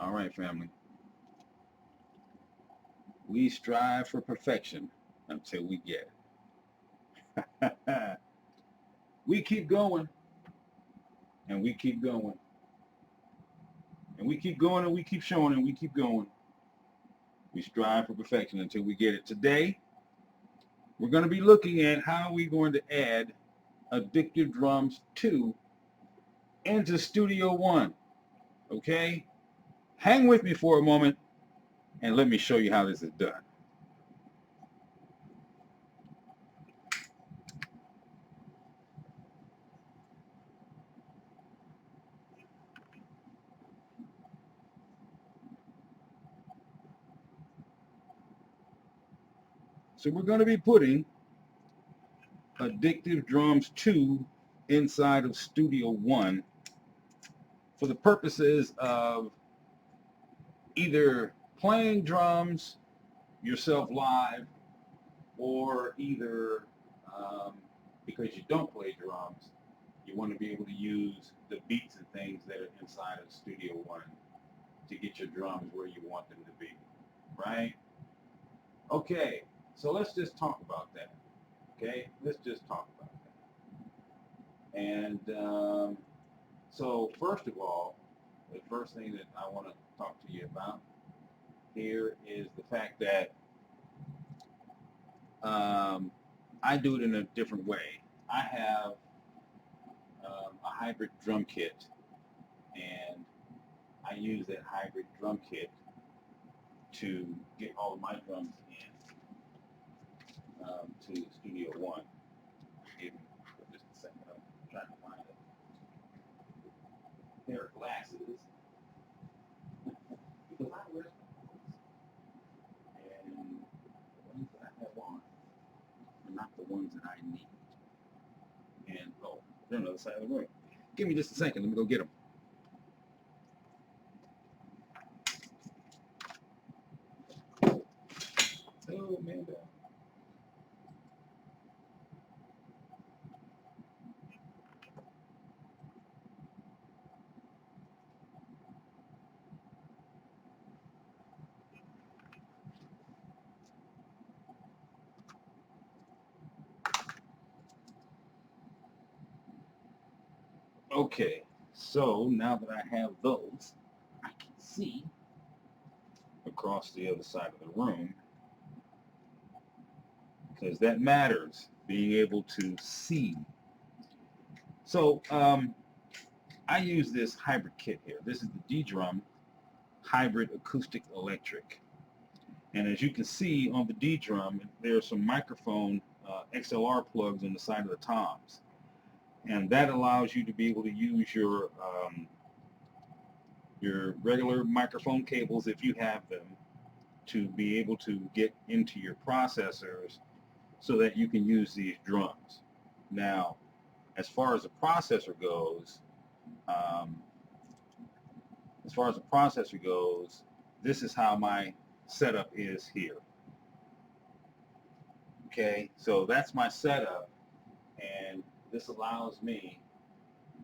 All right, family. We strive for perfection until we get it. We keep going, and we keep going, and we keep going, and we keep showing, and we keep going. We strive for perfection until we get it. Today, we're going to be looking at how we're going to add Addictive Drums 2 into Studio One. Okay? Hang with me for a moment, and let me show you how this is done. So we're going to be putting Addictive Drums 2 inside of Studio One for the purposes of either playing drums yourself live, or either because you don't play drums, you want to be able to use the beats and things that are inside of Studio One to get your drums where you want them to be, right? Okay, so let's just talk about that. Okay, let's just talk about that. And so first of all, the first thing that I want to talk to you about here is the fact that I do it in a different way. I have a hybrid drum kit, and I use that hybrid drum kit to get all of my drums in to Studio One. Give me just a second. I'm trying to find a pair of glasses because I wear spectacles, and the ones that I have on are not the ones that I need. And oh, they're on the other side of the room. Give me just a second. Let me go get them. Oh man. Okay, so now that I have those, I can see across the other side of the room, because that matters, being able to see. So I use this hybrid kit here. This is the D-Drum Hybrid Acoustic Electric. And as you can see on the D-Drum, there are some microphone XLR plugs on the side of the toms. And that allows you to be able to use your regular microphone cables, if you have them, to be able to get into your processors so that you can use these drums. Now, as far as the processor goes, this is how my setup is here. Okay, so that's my setup, and this allows me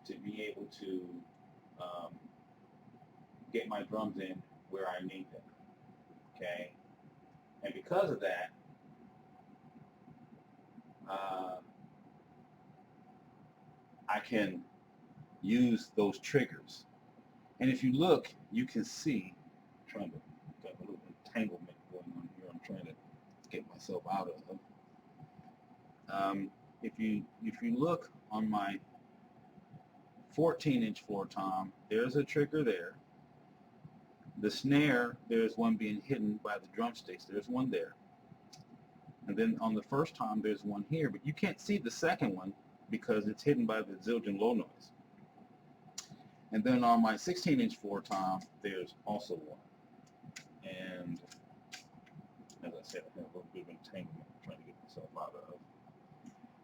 to be able to get my drums in where I need them. Okay, and because of that, I can use those triggers. And if you look, you can see, I'm trying to got a little entanglement going on here. I'm trying to get myself out of. If you look on my 14-inch floor tom, there's a trigger there. The snare, there's one being hidden by the drumsticks. There's one there. And then on the first tom, there's one here, but you can't see the second one because it's hidden by the Zildjian low noise. And then on my 16-inch floor tom, there's also one. And as I said, I have a little bit of entanglement I'm trying to get myself out of.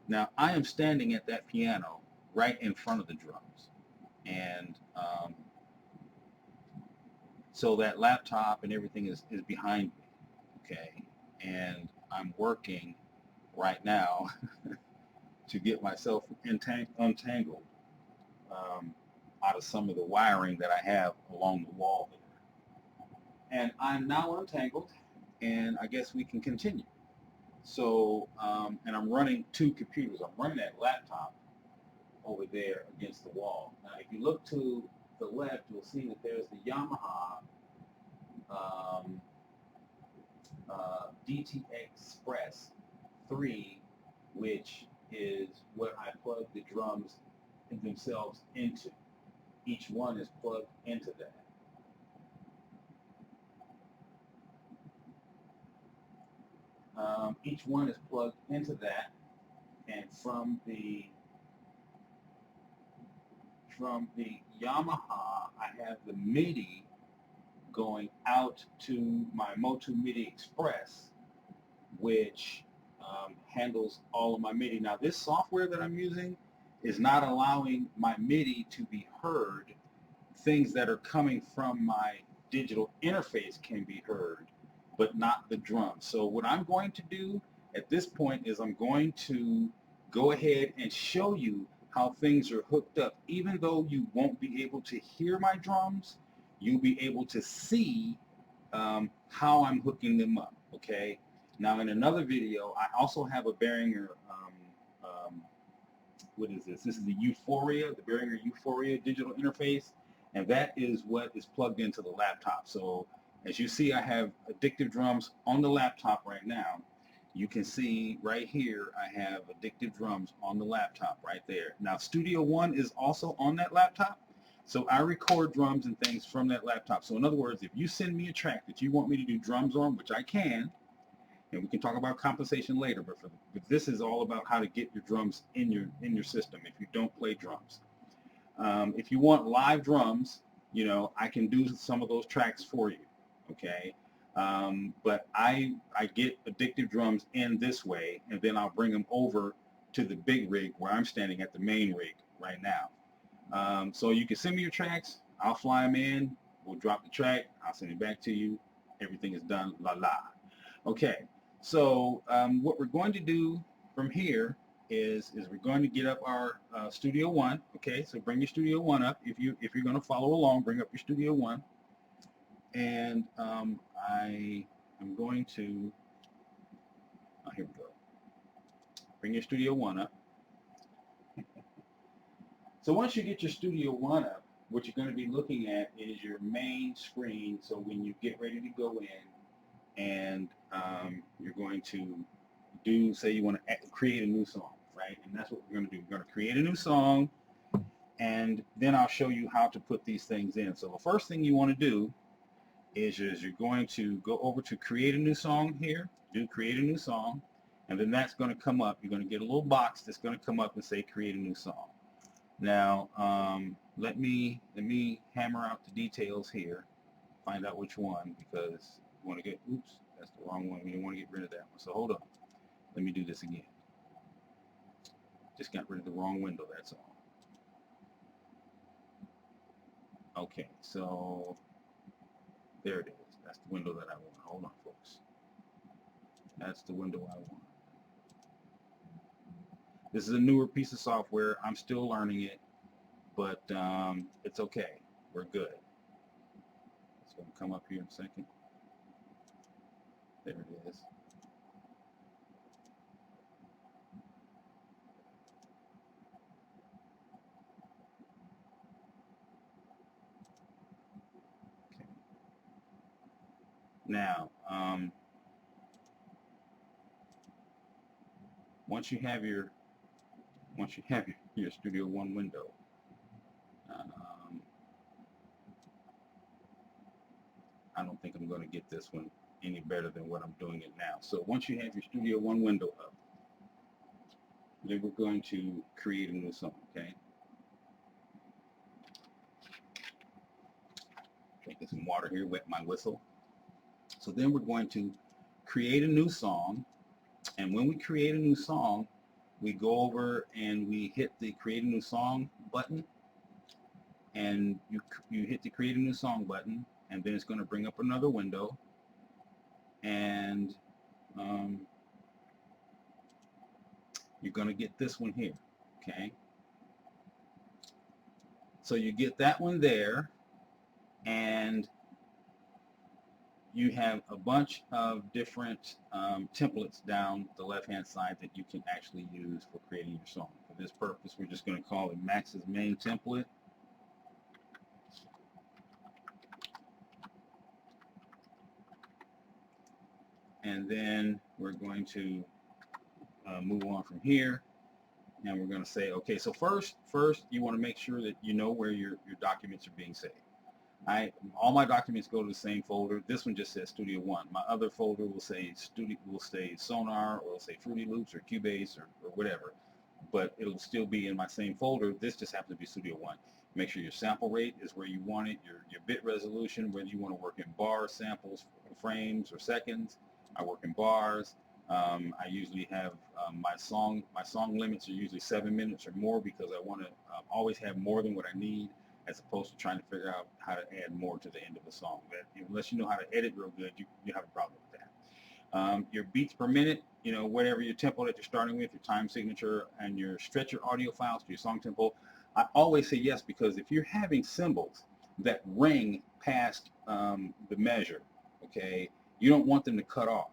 Now, I am standing at that piano right in front of the drums. And so that laptop and everything is behind me, okay? And I'm working right now to get myself untangled out of some of the wiring that I have along the wall there. And I'm now untangled, and I guess we can continue. So, and I'm running two computers. I'm running that laptop over there against the wall. Now, if you look to the left, you'll see that there's the Yamaha DT Express 3, which is what I plug the drums themselves into. Each one is plugged into that. Each one is plugged into that, and from the Yamaha, I have the MIDI going out to my Motu MIDI Express, which handles all of my MIDI. Now, this software that I'm using is not allowing my MIDI to be heard. Things that are coming from my digital interface can be heard, but not the drums. So what I'm going to do at this point is I'm going to go ahead and show you how things are hooked up. Even though you won't be able to hear my drums, you'll be able to see how I'm hooking them up, okay? Now, in another video, I also have a Behringer, what is this? This is the Euphoria, the Behringer Euphoria digital interface, and that is what is plugged into the laptop. So as you see, I have Addictive drums on the laptop right now. You can see right here, I have Addictive drums on the laptop right there. Now, Studio One is also on that laptop, so I record drums and things from that laptop. So in other words, if you send me a track that you want me to do drums on, which I can, and we can talk about compensation later, but this is all about how to get your drums in your system if you don't play drums. If you want live drums, you know, I can do some of those tracks for you, okay? But I get Addictive drums in this way, and then I'll bring them over to the big rig where I'm standing at the main rig right now. So you can send me your tracks, I'll fly them in, we'll drop the track, I'll send it back to you, everything is done, la la. Okay, so what we're going to do from here is we're going to get up our Studio One. Okay, so bring your Studio One up. If you're going to follow along, bring up your Studio One. And I am going to, here we go. Bring your Studio One up. So once you get your Studio One up, what you're going to be looking at is your main screen. So when you get ready to go in, and you're going to do, say you want to create a new song, right? And that's what we're going to do. We're going to create a new song, and then I'll show you how to put these things in. So the first thing you want to do is you're going to go over to create a new song here, do create a new song, and then that's going to come up. You're going to get a little box that's going to come up and say create a new song. Now, let me hammer out the details here, find out which one, because you want to get, oops, that's the wrong one. We don't want to get rid of that one. So hold on. Let me do this again. Just got rid of the wrong window, that's all. Okay, so there it is. That's the window that I want. Hold on, folks. That's the window I want. This is a newer piece of software. I'm still learning it, but it's okay. We're good. It's going to come up here in a second. There it is. Okay. Now, once you have your Studio One window, I don't think I'm going to get this one any better than what I'm doing it now. So once you have your Studio One window up, then we're going to create a new song, okay? Drinking some water here, wet my whistle. So then we're going to create a new song, and when we create a new song, we go over and we hit the create a new song button, and you hit the create a new song button, and then it's going to bring up another window, and you're going to get this one here, okay? So you get that one there, and you have a bunch of different templates down the left-hand side that you can actually use for creating your song. For this purpose, we're just going to call it Max's main template. And then we're going to move on from here. And we're going to say, okay, so first you want to make sure that you know where your documents are being saved. All my documents go to the same folder. This one just says Studio One. My other folder will say Sonar, or it'll say Fruity Loops or Cubase or whatever, but it'll still be in my same folder. This just happens to be Studio One. Make sure your sample rate is where you want it, your bit resolution, whether you want to work in bars, samples, frames, or seconds. I work in bars. I usually have my song limits are usually 7 minutes or more, because I want to always have more than what I need, as opposed to trying to figure out how to add more to the end of the song. Unless you know how to edit real good, you have a problem with that. Your beats per minute, whatever your tempo that you're starting with, your time signature, and your stretch your audio files to your song tempo. I always say yes, because if you're having cymbals that ring past the measure, okay, you don't want them to cut off.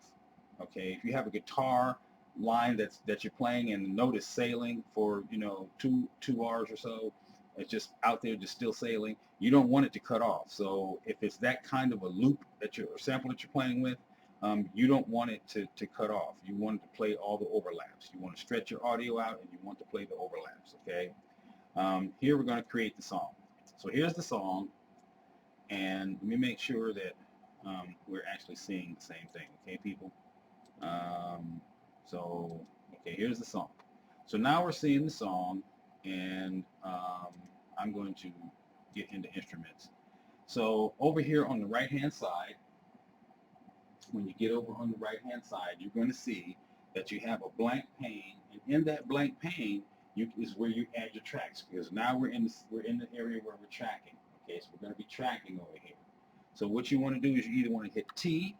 Okay, if you have a guitar line that you're playing and the note is sailing for 2 Rs or so, it's just out there, just still sailing, you don't want it to cut off. So if it's that kind of a loop or sample that you're playing with, you don't want it to cut off. You want it to play all the overlaps. You want to stretch your audio out, and you want to play the overlaps. Okay. Here we're going to create the song. So here's the song, and let me make sure that we're actually seeing the same thing. Okay, people. Okay, here's the song. So now we're seeing the song, and I'm going to get into instruments. So over here on the right-hand side, when you get over on the right-hand side, you're going to see that you have a blank pane, and in that blank pane is where you add your tracks, because now we're in the area where we're tracking. Okay, so we're going to be tracking over here. So what you want to do is you either want to hit T.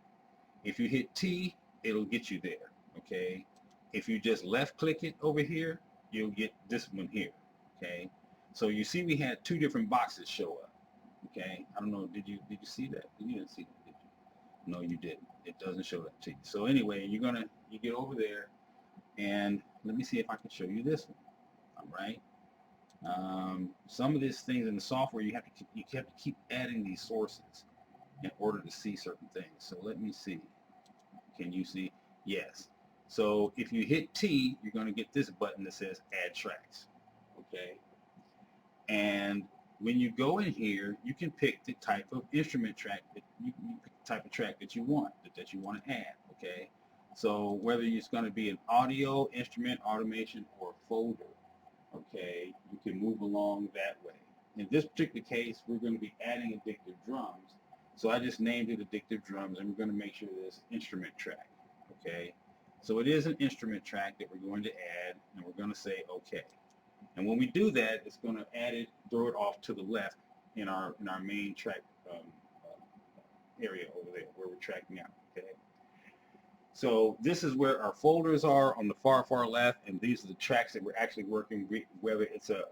If you hit T, it'll get you there. Okay, if you just left click it over here, you'll get this one here. Okay, so you see we had 2 different boxes show up. Okay, I don't know, did you see that? You didn't see that, did you? No, you didn't. It doesn't show that to you. So anyway, you get over there, and let me see if I can show you this one. All right. Some of these things in the software, you have to keep adding these sources in order to see certain things. So let me see. Can you see? Yes. So if you hit T, you're going to get this button that says Add Tracks. Okay. And when you go in here, you can pick the type of instrument track that you pick the type of track that you want to add. Okay. So whether it's going to be an audio, instrument, automation, or folder, okay, you can move along that way. In this particular case, we're going to be adding Addictive drums. So I just named it Addictive drums, and we're going to make sure that it's an instrument track. Okay. So it is an instrument track that we're going to add, and we're going to say OK. And when we do that, it's going to throw it off to the left in our main track area over there where we're tracking out. Okay. So this is where our folders are on the far left, and these are the tracks that we're actually working with, whether it's a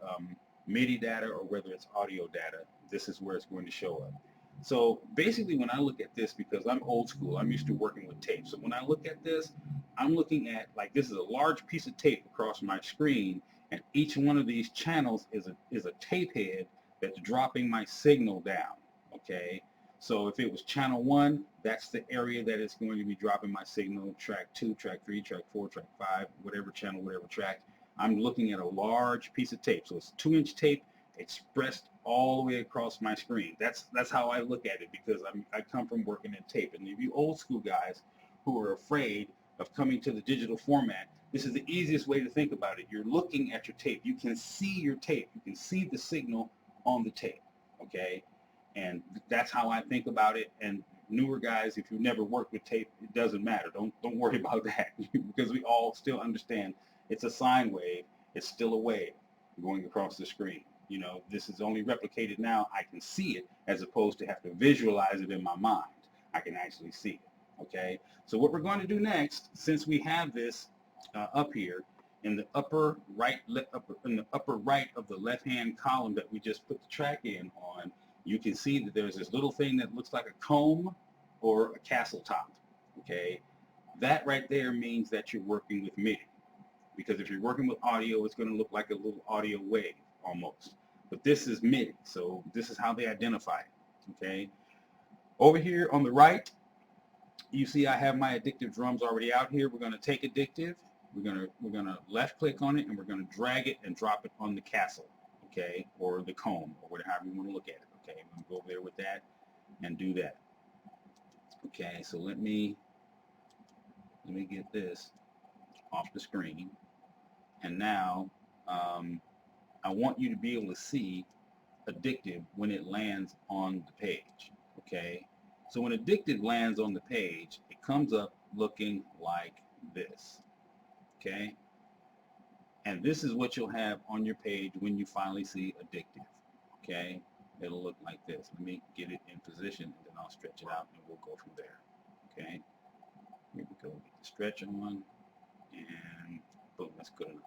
MIDI data or whether it's audio data. This is where it's going to show up. So basically, when I look at this, because I'm old school, I'm used to working with tape. So when I look at this, I'm looking at, like, this is a large piece of tape across my screen, and each one of these channels is a tape head that's dropping my signal down. Okay. So if it was channel 1, that's the area that it's going to be dropping my signal. Track 2, track 3, track 4, track 5, whatever channel, whatever track. I'm looking at a large piece of tape. So it's 2-inch tape expressed all the way across my screen. That's how I look at it, because I come from working in tape. And if you old school guys who are afraid of coming to the digital format, this is the easiest way to think about it. You're looking at your tape. You can see your tape. You can see the signal on the tape. Okay. And that's how I think about it. And newer guys, if you've never worked with tape, it doesn't matter. Don't worry about that, because we all still understand it's a sine wave. It's still a wave going across the screen. This is only replicated now. I can see it, as opposed to have to visualize it in my mind. I can actually see it. Okay. So what we're going to do next, since we have this up here in the upper right of the left-hand column that we just put the track in on, you can see that there's this little thing that looks like a comb. or a castle top. Okay, that right there means that you're working with MIDI, because if you're working with audio, it's going to look like a little audio wave almost. But this is MIDI, so this is how they identify it. Okay, over here on the right, you see I have my Addictive drums already out here. We're going to take Addictive. We're gonna left click on it, and we're going to drag it and drop it on the castle, okay, or the comb, or whatever you want to look at it. Okay, I'm going to go over there with that and do that. Okay, so let me get this off the screen, and now I want you to be able to see Addictive when it lands on the page. Okay, so when Addictive lands on the page, it comes up looking like this. Okay, and this is what you'll have on your page when you finally see Addictive. Okay, it'll look like this. Let me get it in position, and then I'll stretch it out, and we'll go from there. Okay, here we go. Get the stretch on, and boom, that's good enough.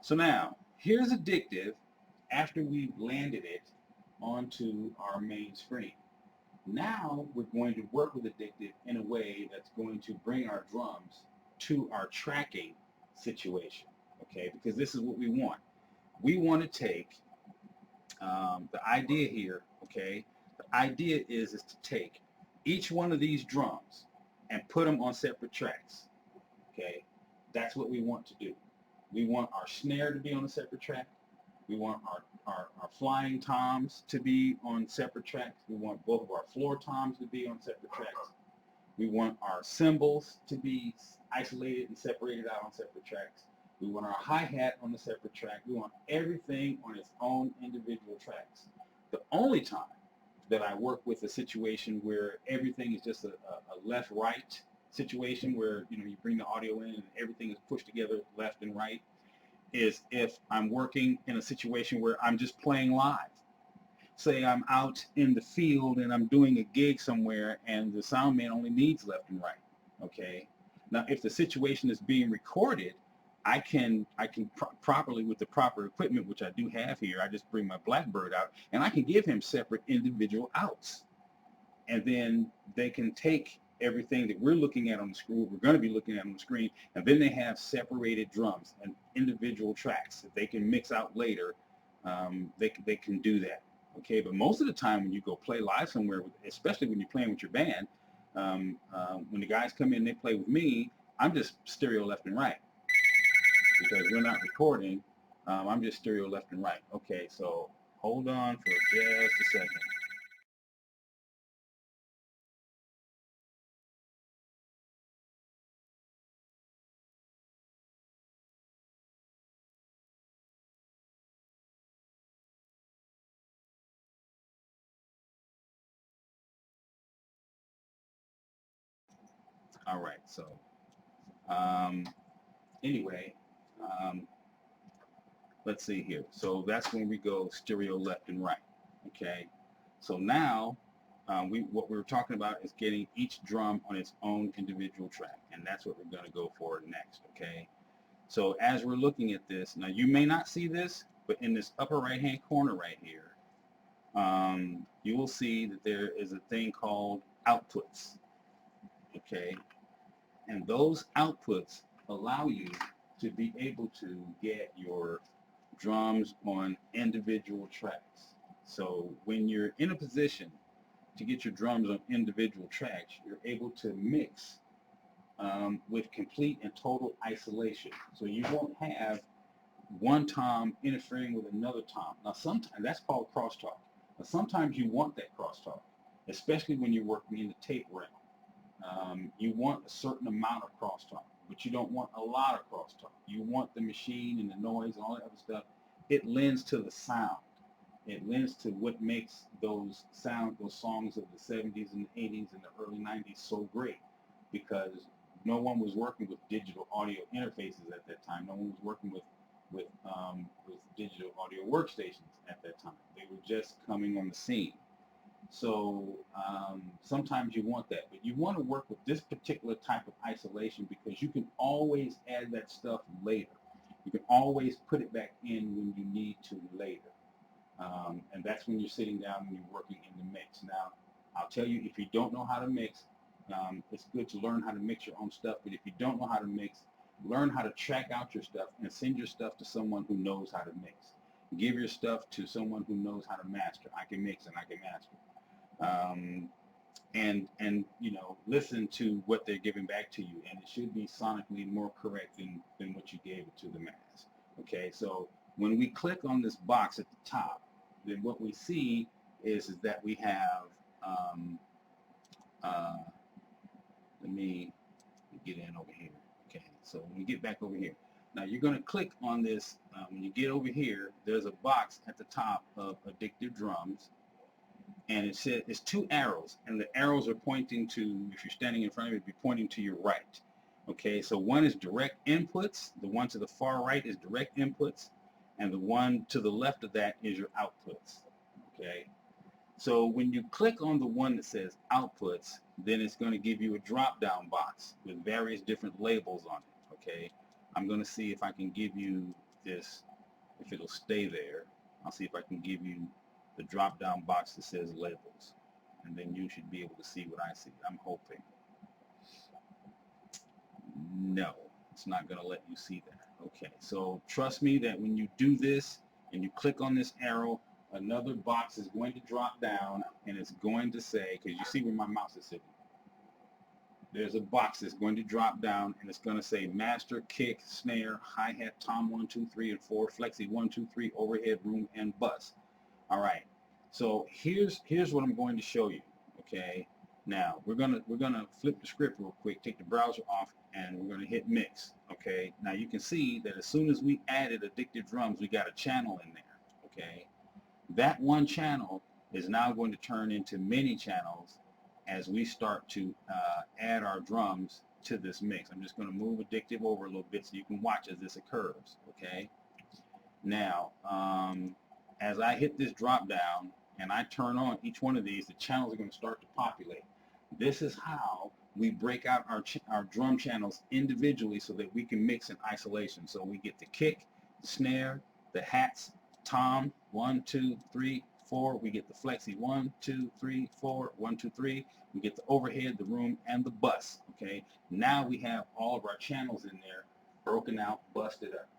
So now, here's Addictive after we've landed it onto our main screen. Now we're going to work with Addictive in a way that's going to bring our drums to our tracking situation, okay? Because this is what we want. We want to take the idea here, okay? The idea is to take each one of these drums and put them on separate tracks, okay? That's what we want to do. We want our snare to be on a separate track. We want our flying toms to be on separate tracks. We want both of our floor toms to be on separate tracks. We want our cymbals to be isolated and separated out on separate tracks. We want our hi-hat on a separate track. We want everything on its own individual tracks. The only time that I work with a situation where everything is just a left-right situation, where you bring the audio in and everything is pushed together left and right, is if I'm working in a situation where I'm just playing live. Say I'm out in the field and I'm doing a gig somewhere, and the sound man only needs left and right. Okay. Now, if the situation is being recorded, I can properly, with the proper equipment, which I do have here, I just bring my Blackbird out, and I can give him separate individual outs, and then they can take everything that we're looking at on the screen, we're going to be looking at on the screen, and then they have separated drums and individual tracks that they can mix out later. They can do that. Okay, but most of the time when you go play live somewhere, especially when you're playing with your band, when the guys come in, they play with me, I'm just stereo left and right, because we're not recording. I'm just stereo left and right. Okay, so hold on for just a second. All right, so anyway, let's see here. So that's when we go stereo left and right. Okay, so now what we were talking about is getting each drum on its own individual track, and that's what we're going to go for next. Okay, so as we're looking at this, now you may not see this, but in this upper right hand corner right here, you will see that there is a thing called outputs. Okay, and those outputs allow you to be able to get your drums on individual tracks. So when you're in a position to get your drums on individual tracks, you're able to mix with complete and total isolation. So you won't have one tom interfering with another tom. Now sometimes that's called crosstalk. Now sometimes you want that crosstalk, especially when you're working in the tape realm. You want a certain amount of crosstalk, but you don't want a lot of crosstalk. You want the machine and the noise and all that other stuff. It lends to the sound. It lends to what makes those songs of the 70s and the 80s and the early 90s so great, because no one was working with digital audio interfaces at that time. No one was working with digital audio workstations at that time. They were just coming on the scene. So sometimes you want that, but you want to work with this particular type of isolation because you can always add that stuff later. You can always put it back in when you need to later. And that's when you're sitting down and you're working in the mix. Now, I'll tell you, if you don't know how to mix, it's good to learn how to mix your own stuff. But if you don't know how to mix, learn how to track out your stuff and send your stuff to someone who knows how to mix. Give your stuff to someone who knows how to master. I can mix and I can master. And you know, listen to what they're giving back to you, and it should be sonically more correct than what you gave it to the mass. Okay, so when we click on this box at the top, then what we see is that we have let me get in over here. Okay, so when we get back over here, now you're going to click on this. When you get over here, there's a box at the top of Addictive Drums, and it says it's two arrows, and the arrows are pointing to, if you're standing in front of it, it'd be pointing to your right. Okay, so one is direct inputs, the one to the far right is direct inputs, and the one to the left of that is your outputs. Okay, so when you click on the one that says outputs, then it's going to give you a drop down box with various different labels on it. Okay, I'm going to see if I can give you this, if it'll stay there. I'll see if I can give you the drop down box that says labels, and then you should be able to see what I see. I'm hoping. No, it's not going to let you see that. Okay, so trust me that when you do this and you click on this arrow, another box is going to drop down, and it's going to say, because you see where my mouse is sitting, there's a box that's going to drop down, and it's going to say master, kick, snare, hi-hat, tom 1, 2, 3, and 4, flexi 1, 2, 3, overhead, room, and bus. All right, so here's what I'm going to show you. Okay, now we're gonna flip the script real quick, take the browser off, and we're gonna hit mix. Okay, now you can see that as soon as we added Addictive Drums, we got a channel in there. Okay, that one channel is now going to turn into many channels as we start to add our drums to this mix. I'm just going to move Addictive over a little bit so you can watch as this occurs. Okay, now as I hit this drop down and I turn on each one of these, the channels are going to start to populate. This is how we break out our drum channels individually so that we can mix in isolation. So we get the kick, the snare, the hats, tom, 1, 2, 3, 4. We get the flexi 1, 2, 3, 4, 1, 2, 3. We get the overhead, the room, and the bus. Okay, now we have all of our channels in there broken out, busted up.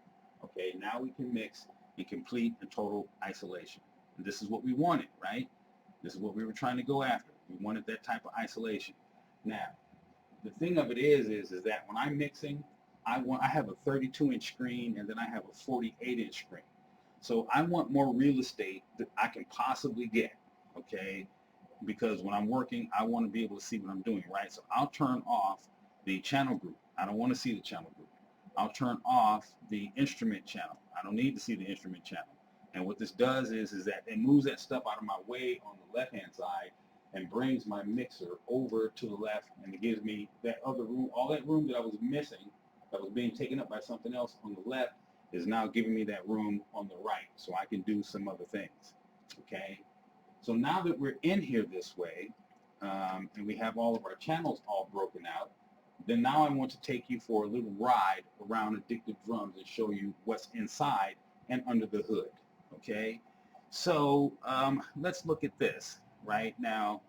Okay, now we can mix in complete and total isolation. And this is what we wanted, right? This is what we were trying to go after. We wanted that type of isolation. Now, the thing of it is that when I'm mixing, I have a 32-inch screen, and then I have a 48-inch screen. So I want more real estate that I can possibly get, okay? Because when I'm working, I want to be able to see what I'm doing, right? So I'll turn off the channel group. I don't want to see the channel group. I'll turn off the instrument channel. I don't need to see the instrument channel. And what this does is that it moves that stuff out of my way on the left-hand side and brings my mixer over to the left, and it gives me that other room, all that room that I was missing, that was being taken up by something else on the left, is now giving me that room on the right, so I can do some other things. Okay? So now that we're in here this way, and we have all of our channels all broken out, then now I want to take you for a little ride around Addictive Drums and show you what's inside and under the hood. Okay? So let's look at this right now.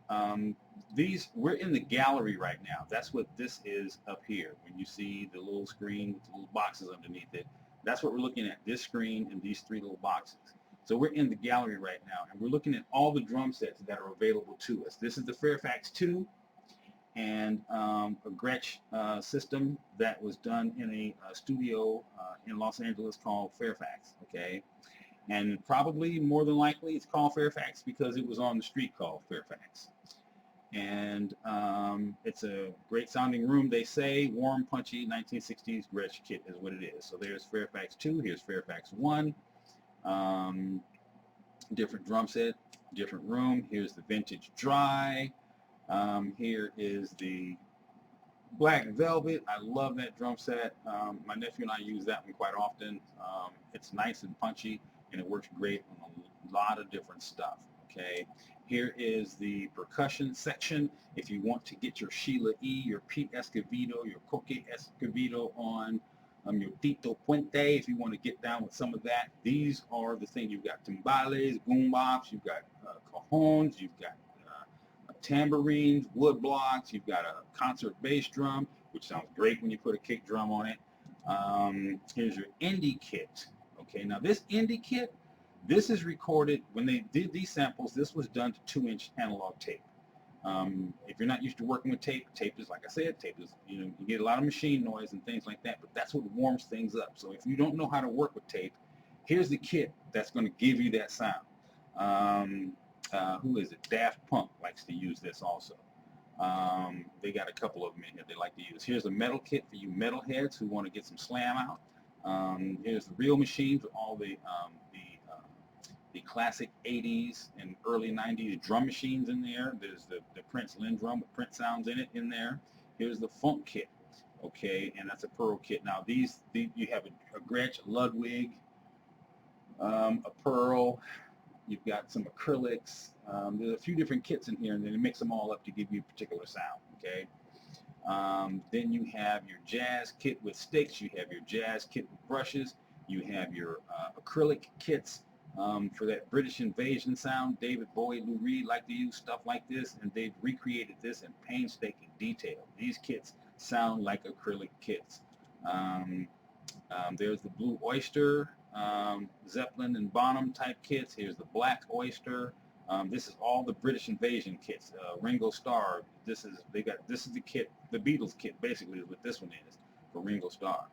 We're in the gallery right now. That's what this is up here. When you see the little screen with the little boxes underneath it, that's what we're looking at, this screen and these three little boxes. So we're in the gallery right now, and we're looking at all the drum sets that are available to us. This is the Fairfax 2 and a Gretsch system that was done in a studio in Los Angeles called Fairfax, okay? And probably, more than likely, it's called Fairfax because it was on the street called Fairfax. And it's a great sounding room, they say. Warm, punchy, 1960s Gretsch kit is what it is. So there's Fairfax 2, here's Fairfax 1. Different drum set, different room. Here's the vintage dry. Here is the Black Velvet. I love that drum set. My nephew and I use that one quite often. It's nice and punchy, and it works great on a lot of different stuff. Okay, here is the percussion section. If you want to get your Sheila E, your Pete Escovedo, your Coque Escovedo on, your Tito Puente, if you want to get down with some of that, these are the things. You've got timbales, boombox, you've got cajones, you've got tambourines, wood blocks. You've got a concert bass drum, which sounds great when you put a kick drum on it. Here's your indie kit. Okay, now this indie kit, this is recorded when they did these samples. This was done to 2-inch analog tape. If you're not used to working with tape, tape is, like I said, tape is, you get a lot of machine noise and things like that, but that's what warms things up. So if you don't know how to work with tape, here's the kit that's going to give you that sound. Who is it? Daft Punk likes to use this also. They got a couple of them in here they like to use. Here's a metal kit for you metalheads who want to get some slam out. Here's the real machines with all the classic 80s and early 90s drum machines in there. There's the Prince Lynn drum with Prince sounds in it in there. Here's the funk kit, okay, and that's a Pearl kit. Now you have a Gretsch, a Ludwig, a Pearl. You've got some acrylics. There's a few different kits in here, and then you mix them all up to give you a particular sound, okay? Then you have your jazz kit with sticks. You have your jazz kit with brushes. You have your acrylic kits for that British invasion sound. David Bowie, Lou Reed like to use stuff like this, and they've recreated this in painstaking detail. These kits sound like acrylic kits. There's the Blue Oyster, Zeppelin and Bonham type kits. Here's the Black Oyster. This is all the British invasion kits. Ringo Starr. This is the kit, the Beatles kit basically is what this one is for Ringo Starr.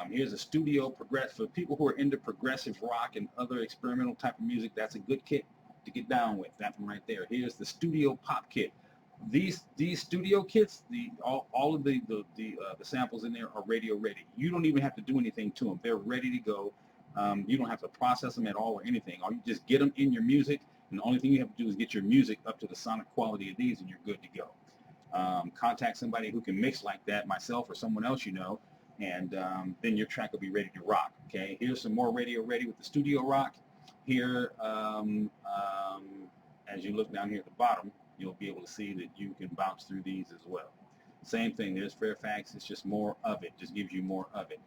Here's a studio progressive for people who are into progressive rock and other experimental type of music. That's a good kit to get down with. That one right there. Here's the studio pop kit. These studio kits, all of the samples in there are radio ready. You don't even have to do anything to them. They're ready to go. You don't have to process them at all or anything. Or you just get them in your music, and the only thing you have to do is get your music up to the sonic quality of these, and you're good to go. Contact somebody who can mix like that, myself or someone else you know, and then your track will be ready to rock. Okay, here's some more radio ready with the studio rock. Here, as you look down here at the bottom, you'll be able to see that you can bounce through these as well. Same thing, there's Fairfax, it's just more of it, just gives you more of it.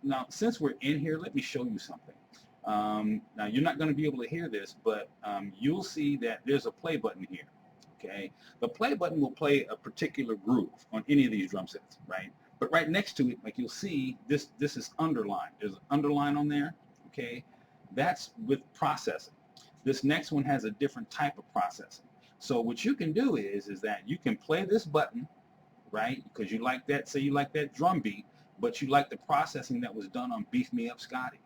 Now since we're in here, let me show you something. Now you're not going to be able to hear this, but you'll see that there's a play button here, okay? The play button will play a particular groove on any of these drum sets, right? But right next to it, like you'll see, this is underlined. There's an underline on there, okay? That's with processing. This next one has a different type of processing. So what you can do is that you can play this button, right? Because you like that, say you like that drum beat, but you like the processing that was done on Beef Me Up Scotty.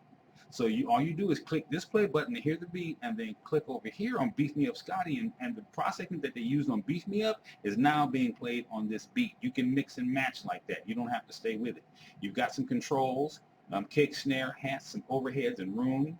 So all you do is click this play button to hear the beat, and then click over here on Beef Me Up Scotty, and the processing that they used on Beef Me Up is now being played on this beat. You can mix and match like that. You don't have to stay with it. You've got some controls, kick, snare, hats, some overheads, and room.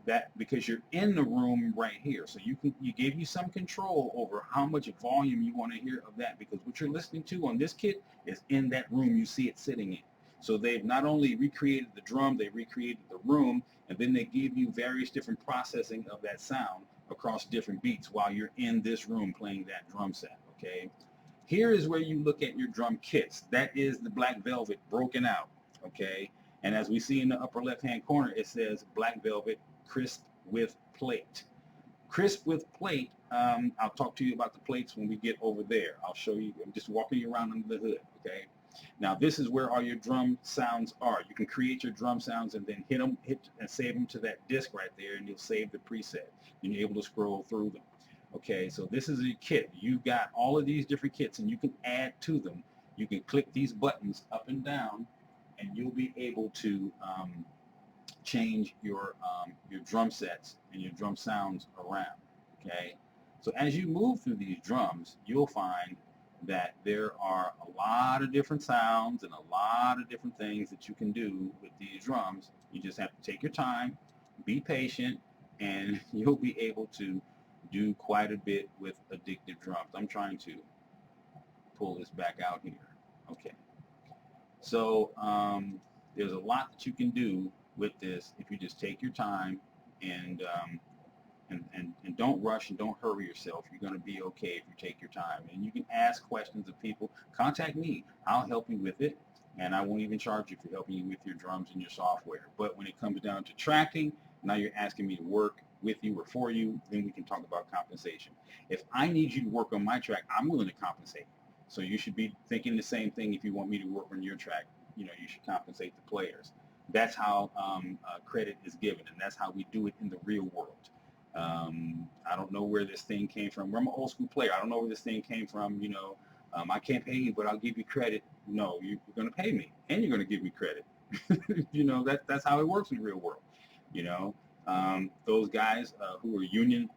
That because you're in the room right here, so you gave you some control over how much volume you want to hear of that, because what you're listening to on this kit is in that room you see it sitting in. So they've not only recreated the drum, they recreated the room, and then they give you various different processing of that sound across different beats while you're in this room playing that drum set. Okay, here is where you look at your drum kits. That is the Black Velvet broken out. Okay. And as we see in the upper left-hand corner, it says Black Velvet Crisp with Plate. Crisp with Plate, I'll talk to you about the plates when we get over there. I'll show you, I'm just walking you around under the hood, okay? Now this is where all your drum sounds are. You can create your drum sounds and then hit and save them to that disc right there, and you'll save the preset. And you're able to scroll through them. Okay, so this is a kit. You've got all of these different kits, and you can add to them. You can click these buttons up and down, and you'll be able to change your drum sets and your drum sounds around. Okay, so as you move through these drums, you'll find that there are a lot of different sounds and a lot of different things that you can do with these drums. You just have to take your time, be patient, and you'll be able to do quite a bit with Addictive drums. I'm trying to pull this back out here. Okay. So there's a lot that you can do with this if you just take your time and don't rush and don't hurry yourself. You're going to be okay if you take your time. And you can ask questions of people. Contact me. I'll help you with it, and I won't even charge you for helping you with your drums and your software. But when it comes down to tracking, now you're asking me to work with you or for you, then we can talk about compensation. If I need you to work on my track, I'm willing to compensate. So you should be thinking the same thing. If you want me to work on your track, you should compensate the players. That's how credit is given, and that's how we do it in the real world. I don't know where this thing came from. I'm an old school player. I don't know where this thing came from. I can't pay you, but I'll give you credit. No, you're going to pay me, and you're going to give me credit. That's how it works in the real world. Those guys who are union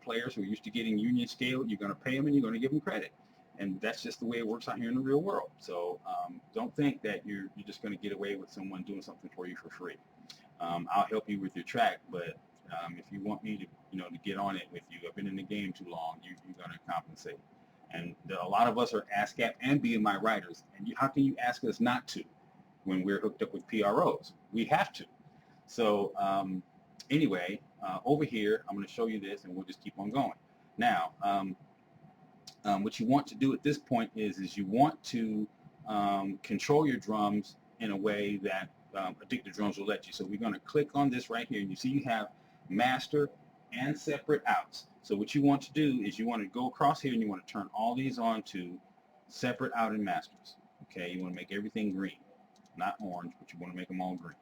players who are used to getting union scale, you're going to pay them and you're going to give them credit, and that's just the way it works out here in the real world. So don't think that you're just going to get away with someone doing something for you for free. I'll help you with your track, but if you want me to to get on it with you, I've been in the game too long, you're going to compensate. And a lot of us are ASCAP and BMI writers, and how can you ask us not to when we're hooked up with PROs? We have to. So anyway, over here, I'm going to show you this, and we'll just keep on going. Now, what you want to do at this point is you want to control your drums in a way that Addictive Drums will let you. So we're going to click on this right here, and you see you have master and separate outs. So what you want to do is you want to go across here, and you want to turn all these on to separate out and masters. Okay, you want to make everything green, not orange, but you want to make them all green.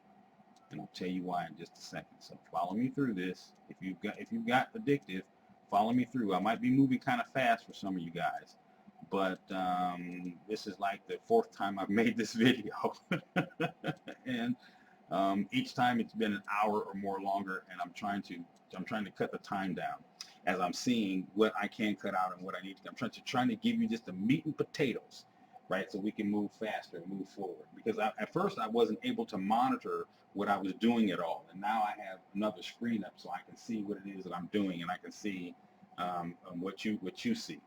And I'll tell you why in just a second. So follow me through this. If you've got Addictive, follow me through. I might be moving kind of fast for some of you guys, but this is like the 4th time I've made this video, and each time it's been an hour or more longer, and I'm trying to cut the time down as I'm seeing what I can cut out and what I need to. I'm trying to give you just the meat and potatoes, right? So we can move faster and move forward. Because at first I wasn't able to monitor what I was doing at all, and now I have another screen up so I can see what it is that I'm doing, and I can see what you see.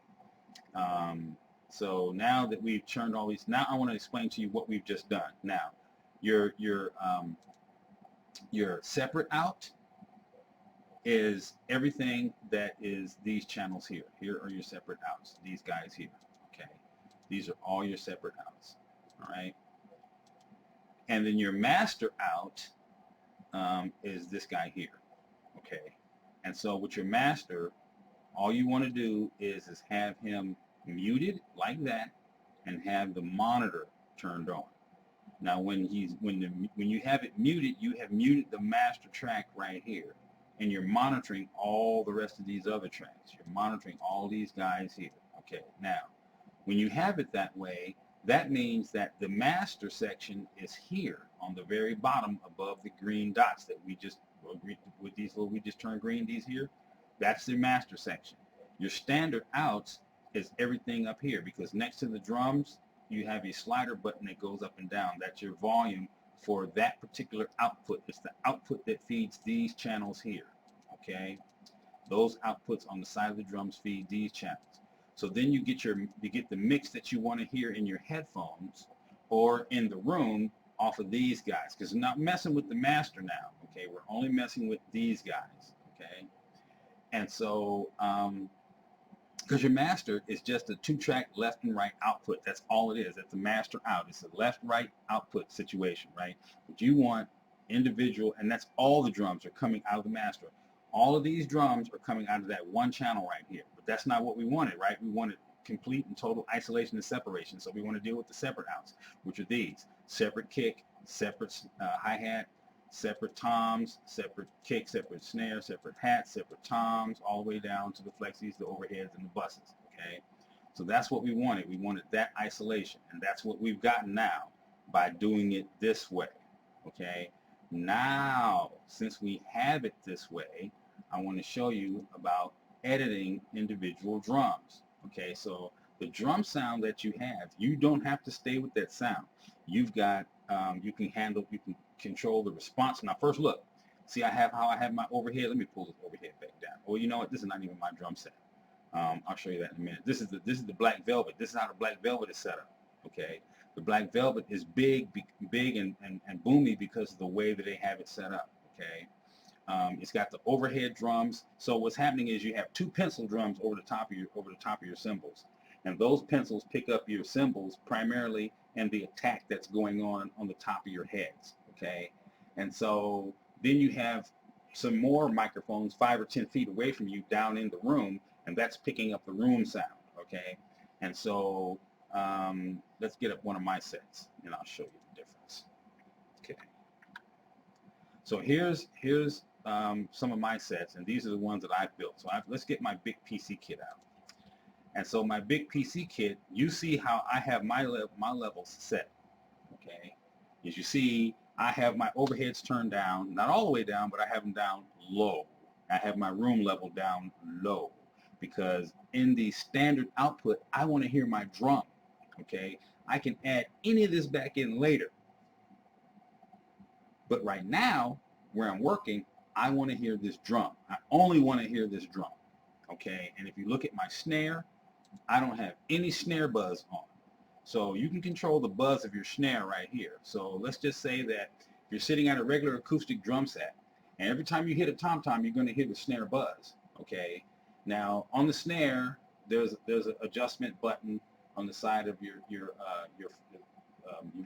So now that we've turned all these, now I want to explain to you what we've just done. Now, your separate out is everything that is these channels here. Here are your separate outs. These guys here. Okay, these are all your separate outs. All right, and then your master out is this guy here. Okay, and so with your master, all you want to do is have him muted like that, and have the monitor turned on. Now, when you have it muted, you have muted the master track right here, and you're monitoring all the rest of these other tracks. You're monitoring all these guys here. Okay. Now, when you have it that way, that means that the master section is here on the very bottom above the green dots that we just with these little we just turned green. These here, that's the master section. Your standard outs is everything up here, because next to the drums you have a slider button that goes up and down. That's your volume for that particular output. It's the output that feeds these channels here. Okay, those outputs on the side of the drums feed these channels. So then you get the mix that you want to hear in your headphones or in the room off of these guys, because we're not messing with the master now. Okay, we're only messing with these guys. Okay, and so because your master is just a 2-track left and right output. That's all it is. That's a master out. It's a left-right output situation, right? But you want individual, and that's all the drums are coming out of the master. All of these drums are coming out of that one channel right here. But that's not what we wanted, right? We wanted complete and total isolation and separation. So we want to deal with the separate outs, which are these: separate kick, separate hi-hat, separate toms, separate kick, separate snare, separate hats, separate toms, all the way down to the flexies, the overheads, and the buses. Okay, so that's what we wanted. We wanted that isolation, and that's what we've gotten now by doing it this way. Okay, now since we have it this way, I want to show you about editing individual drums. Okay, so the drum sound that you have, you don't have to stay with that sound. You've got you can control the response. Now first look, see how I have my overhead. Let me pull this overhead back down. Well, you know what, this is not even my drum set. I'll show you that in a minute. This is the Black Velvet. This is how the Black Velvet is set up. Okay, the Black Velvet is big and boomy because of the way that they have it set up. Okay, it's got the overhead drums. So what's happening is you have 2 pencil drums over the top of your cymbals, and those pencils pick up your cymbals primarily and the attack that's going on the top of your heads. Okay, and so then you have some more microphones 5 or 10 feet away from you down in the room, and that's picking up the room sound, okay? And so let's get up one of my sets, and I'll show you the difference. Okay. So here's some of my sets, and these are the ones that I've built. So let's get my big PC kit out. And so my big PC kit, you see how I have my levels set, okay? As you see, I have my overheads turned down, not all the way down, but I have them down low. I have my room level down low because in the standard output, I want to hear my drum, okay? I can add any of this back in later. But right now, where I'm working, I want to hear this drum. I only want to hear this drum, okay? And if you look at my snare, I don't have any snare buzz on. So you can control the buzz of your snare right here. So let's just say that if you're sitting at a regular acoustic drum set, and every time you hit a tom-tom, you're going to hear the snare buzz, okay? Now, on the snare, there's an adjustment button on the side of you've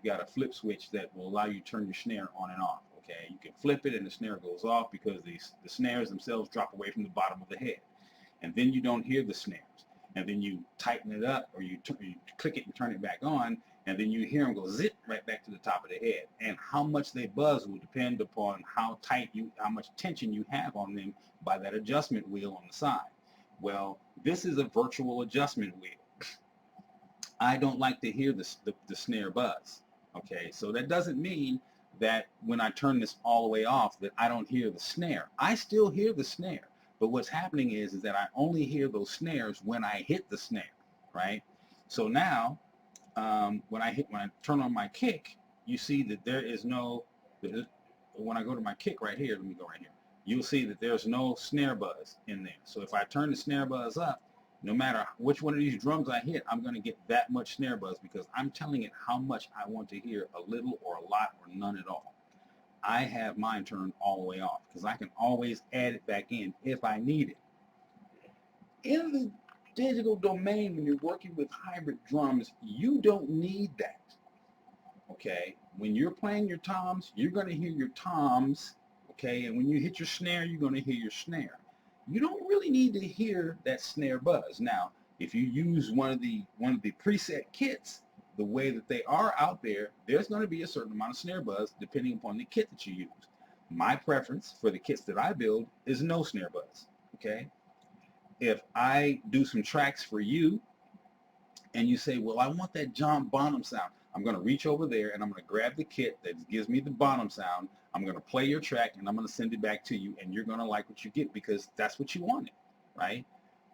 got a flip switch that will allow you to turn your snare on and off, okay? You can flip it and the snare goes off because the snares themselves drop away from the bottom of the head. And then you don't hear the snares. And then you tighten it up, or you click it and turn it back on, and then you hear them go zip right back to the top of the head. And how much they buzz will depend upon how much tension you have on them by that adjustment wheel on the side. Well, this is a virtual adjustment wheel. I don't like to hear the snare buzz. Okay, so that doesn't mean that when I turn this all the way off that I don't hear the snare. I still hear the snare. But what's happening is that I only hear those snares when I hit the snare, right? So now, when I turn on my kick, you see that there is no. When I go to my kick right here, let me go right here. You'll see that there's no snare buzz in there. So if I turn the snare buzz up, no matter which one of these drums I hit, I'm going to get that much snare buzz because I'm telling it how much I want to hear, a little or a lot or none at all. I have mine turned all the way off because I can always add it back in if I need it. In the digital domain, when you're working with hybrid drums, you don't need that. Okay? When you're playing your toms, you're going to hear your toms, okay? And when you hit your snare, you're going to hear your snare. You don't really need to hear that snare buzz. Now, if you use one of the preset kits, the way that they are out there, there's going to be a certain amount of snare buzz depending upon the kit that you use. My preference for the kits that I build is no snare buzz, okay? If I do some tracks for you and you say, well, I want that John Bonham sound, I'm going to reach over there and I'm going to grab the kit that gives me the Bonham sound, I'm going to play your track and I'm going to send it back to you and you're going to like what you get because that's what you wanted, right?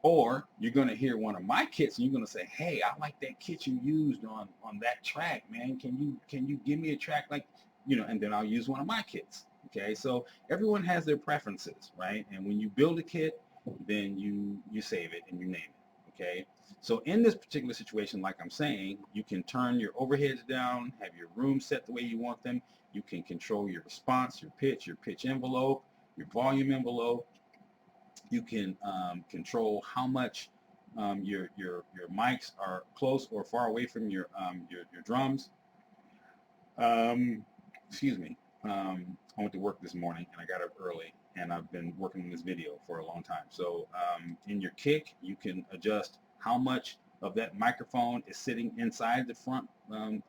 Or you're going to hear one of my kits and you're going to say, hey, I like that kit you used on that track, man. Can you give me a track like, and then I'll use one of my kits. Okay, so everyone has their preferences, right? And when you build a kit, then you save it and you name it, okay? So in this particular situation, like I'm saying, you can turn your overheads down, have your room set the way you want them. You can control your response, your pitch envelope, your volume envelope. You can control how much your mics are close or far away from your drums. Excuse me. I went to work this morning and I got up early and I've been working on this video for a long time. So in your kick, you can adjust how much of that microphone is sitting inside the front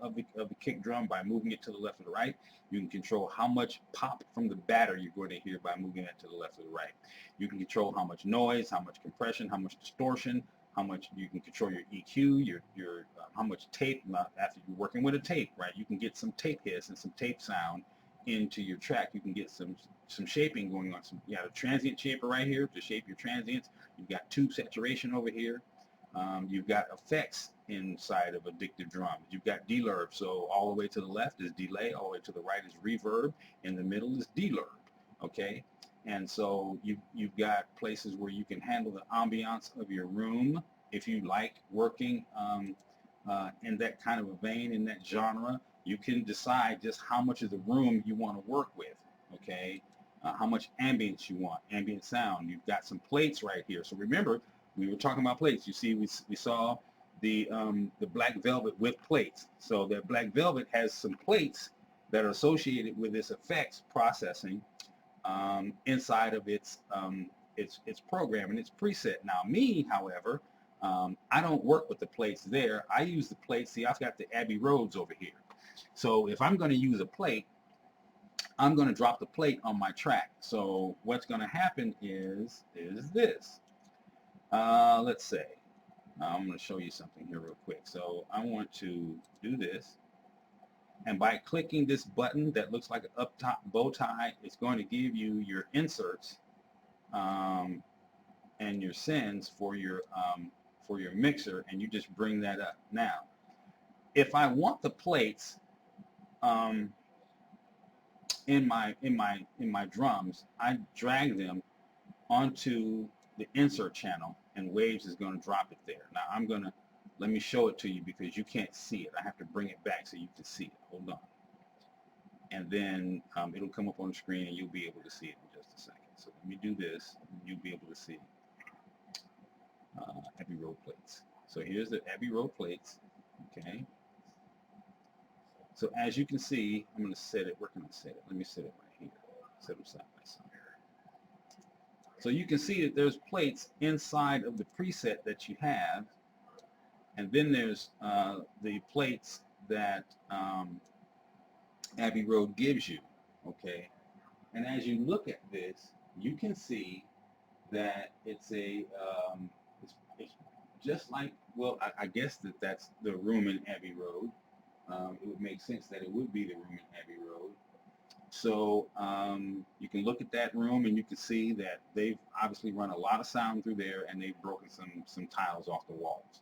of the kick drum by moving it to the left or the right. You can control how much pop from the batter you're going to hear by moving it to the left or the right. You can control how much noise, how much compression, how much distortion, how much you can control your EQ, your how much tape. After you're working with a tape, right? You can get some tape hiss and some tape sound into your track. You can get some shaping going on. You have a transient shaper right here to shape your transients. You've got tube saturation over here. You've got effects inside of Addictive drums. You've got delurb. So all the way to the left is delay, all the way to the right is reverb, in the middle is delurb. Okay, and so you've got places where you can handle the ambiance of your room if you like working in that kind of a vein, in that genre. You can decide just how much of the room you want to work with. Okay, how much ambience you want, ambient sound. You've got some plates right here. So remember, we were talking about plates. You see, we saw the black velvet with plates. So that black velvet has some plates that are associated with this effects processing inside of its program and its preset. Now me, however, I don't work with the plates there. I use the plates. See, I've got the Abbey Roads over here. So if I'm going to use a plate, I'm going to drop the plate on my track. So what's going to happen is this. Let's say, I'm going to show you something here real quick. So I want to do this. And by clicking this button that looks like an up top bow tie, it's going to give you your inserts and your sends for your mixer, and you just bring that up. Now, if I want the plates in my drums, I drag them onto the insert channel, and Waves is going to drop it there. Now let me show it to you because you can't see it. I have to bring it back so you can see it. Hold on. And then it'll come up on the screen and you'll be able to see it in just a second. So let me do this and you'll be able to see Abbey Road plates. So here's the Abbey Road plates. Okay. So as you can see, I'm going to set it. Where can I set it? Let me set it right here. Set them side by side. So you can see that there's plates inside of the preset that you have. And then there's the plates that Abbey Road gives you, okay? And as you look at this, you can see that it's just like, well, I guess that's the room in Abbey Road. It would make sense that it would be the room in Abbey Road. So you can look at that room and you can see that they've obviously run a lot of sound through there, and they've broken some tiles off the walls.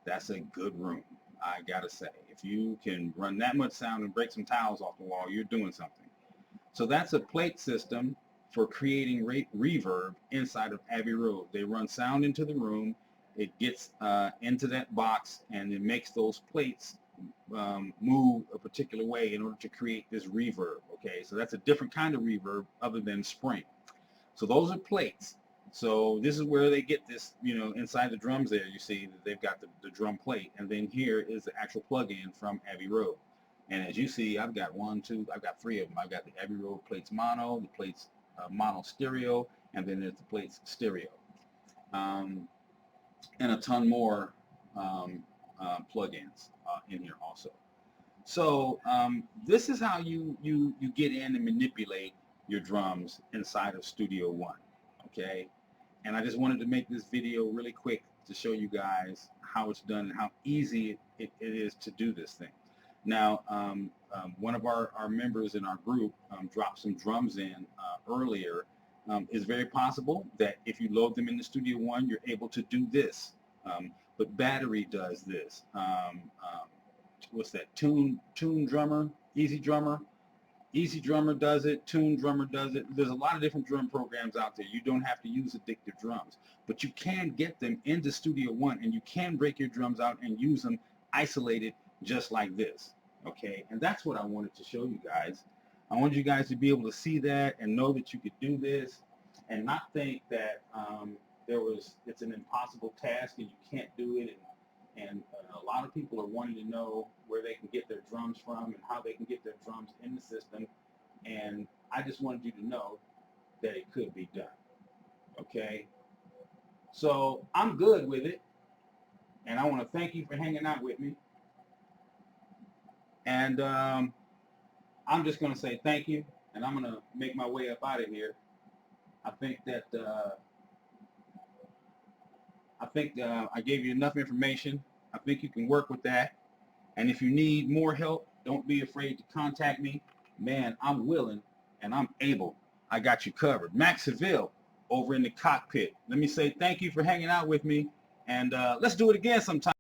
That's a good room, I gotta say. If you can run that much sound and break some tiles off the wall, you're doing something. So that's a plate system for creating reverb inside of Abbey Road. They run sound into the room, it gets into that box, and it makes those plates move a particular way in order to create this reverb. Okay, so that's a different kind of reverb other than spring. So those are plates. So this is where they get this, inside the drums there, you see that they've got the drum plate, and then here is the actual plug-in from Abbey Road. And as you see, I've got three of them. I've got the Abbey Road plates mono, the plates mono stereo, and then there's the plates stereo. And a ton more plugins in here also. So this is how you get in and manipulate your drums inside of Studio One. Okay. And I just wanted to make this video really quick to show you guys how it's done and how easy it is to do this thing. Now, one of our members in our group dropped some drums in earlier. It's very possible that if you load them into Studio One, you're able to do this. But Battery does this. What's that? Tune Drummer, Easy Drummer. Easy Drummer does it, Tune Drummer does it. There's a lot of different drum programs out there. You don't have to use Addictive drums, but you can get them into Studio One, and you can break your drums out and use them isolated just like this, okay? And that's what I wanted to show you guys. I wanted you guys to be able to see that and know that you could do this and not think that it's an impossible task and you can't do it. And a lot of people are wanting to know where they can get their drums from and how they can get their drums in the system. And I just wanted you to know that it could be done. Okay? So I'm good with it. And I want to thank you for hanging out with me. And I'm just going to say thank you. And I'm going to make my way up out of here. I think that I gave you enough information. I think you can work with that. And if you need more help, don't be afraid to contact me. Man, I'm willing and I'm able. I got you covered. Max Seville over in the Cockpit. Let me say thank you for hanging out with me. And let's do it again sometime.